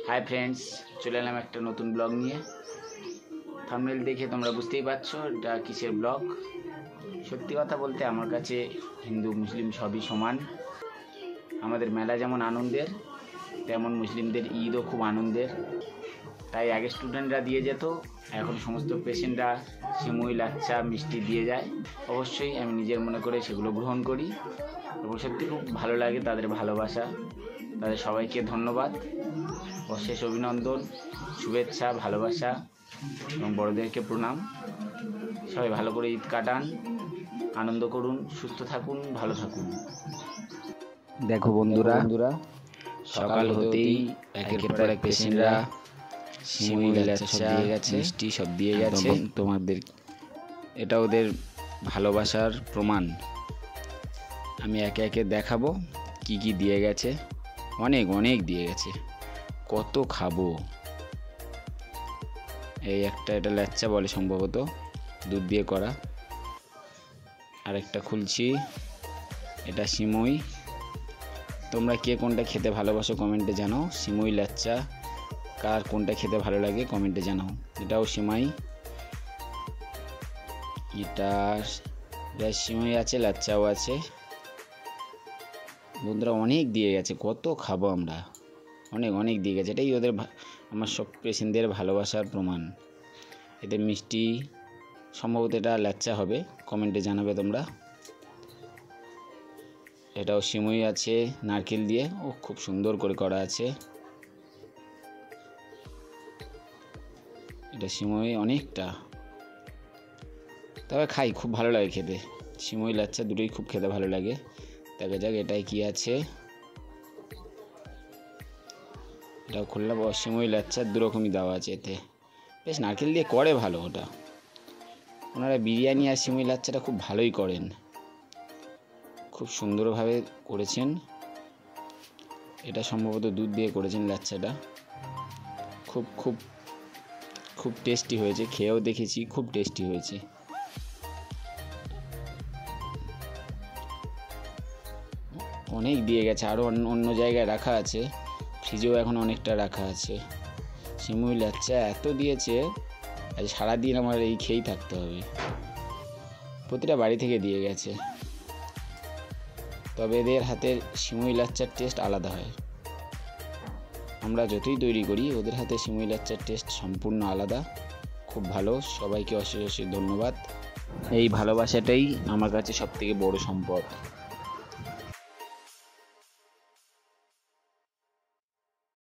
Hi friends, চলে এলাম একটা নতুন ব্লগ নিয়ে। থাম্বনেল দেখে তোমরা বুঝতেই পারছো এটা কিসের ব্লগ। সত্যি কথা বলতে আমার কাছে হিন্দু মুসলিম সবই সমান। আমাদের মেলা যেমন আনন্দের, তেমন মুসলিমদের ঈদও খুব আনন্দের। তাই আগে স্টুডেন্টরা দিয়ে যেত, এখন সমস্ত পেশেন্টরা সিমুই, লাচ্চা, মিষ্টি দিয়ে যায়। অবশ্যই আমি নিজের মনে করে সেগুলো গ্রহণ করি এবং সত্যি খুব ভালো লাগে তাদের ভালোবাসা। তাদের সবাইকে ধন্যবাদ, অশেষ অভিনন্দন, শুভেচ্ছা, ভালোবাসা এবং বড়দেরকে প্রণাম। সবাই ভালো করে ঈদ কাটান, আনন্দ করুন, সুস্থ থাকুন, ভালো থাকুন। দেখো বন্ধুরা, সকাল হতেই একের পর এক পেশেন্টরা সিমুই, লাচ্চা দিয়ে গেছে, মিষ্টি সব দিয়ে গেছে। তোমাদের এটা ওদের ভালোবাসার প্রমাণ। আমি একে একে দেখাবো কি কি দিয়ে গেছে। অনেক অনেক দিয়ে গেছে, কত খাবো। এই একটা, এটা লাচ্চা বলে সম্ভবত, দুধ দিয়ে করা। আরেকটা খুলছি, এটা সিমুই। তোমরা কে কোনটা খেতে ভালোবাসো কমেন্টে জানাও। সিমুই, লাচ্চা কার কোনটা খেতে ভালো লাগে কমেন্টে জানাও। এটাও সিমাই, এটা সিমুই আছে, লাচ্চাও আছে। বন্ধুরা অনেক দিয়ে গেছে, কত খাবো আমরা। অনেক অনেক দিয়ে গেছে, এটাই ওদের আমার সব পেশেন্টদের ভালোবাসার প্রমাণ। এতে মিষ্টি, সম্ভবত এটা লাচ্চা হবে, কমেন্টে জানাবে তোমরা। এটাও সিমুই আছে নারকেল দিয়ে, ও খুব সুন্দর করে করা আছে। এটা সিমুই অনেকটা, তবে খাই, খুব ভালো লাগে খেতে। সিমুই, লাচ্চা দুটোই খুব খেতে ভালো লাগে। দেখা যাক এটাই কি আছে। এটাও খুললাম। সিমুই, লাচ্চা দুরকমই দেওয়া আছে এতে। বেশ নারকেল দিয়ে করে ভালো ওটা। ওনারা বিরিয়ানি আর সিমুই লাচ্চাটা খুব ভালোই করেন, খুব সুন্দরভাবে করেছেন। এটা সম্ভবত দুধ দিয়ে করেছেন লাচ্চাটা। খুব খুব খুব টেস্টি হয়েছে, খেয়েও দেখেছি, খুব টেস্টি হয়েছে। অনেক দিয়ে গেছে, আরও অন্য জায়গায় রাখা আছে, ফ্রিজেও এখন অনেকটা রাখা আছে। সিমুই, লাচ্চা এত দিয়েছে, আজ সারাদিন আমার এই খেয়েই থাকতে হবে। প্রতিটা বাড়ি থেকে দিয়ে গেছে, তবে এদের হাতের সিমুই, লাচ্চার টেস্ট আলাদা হয়। আমরা যতই তৈরি করি, ওদের হাতে সিমুই, লাচ্চার টেস্ট সম্পূর্ণ আলাদা, খুব ভালো। সবাইকে অশেষ অশেষ ধন্যবাদ। এই ভালোবাসাটাই আমার কাছে সবথেকে বড় সম্পদ।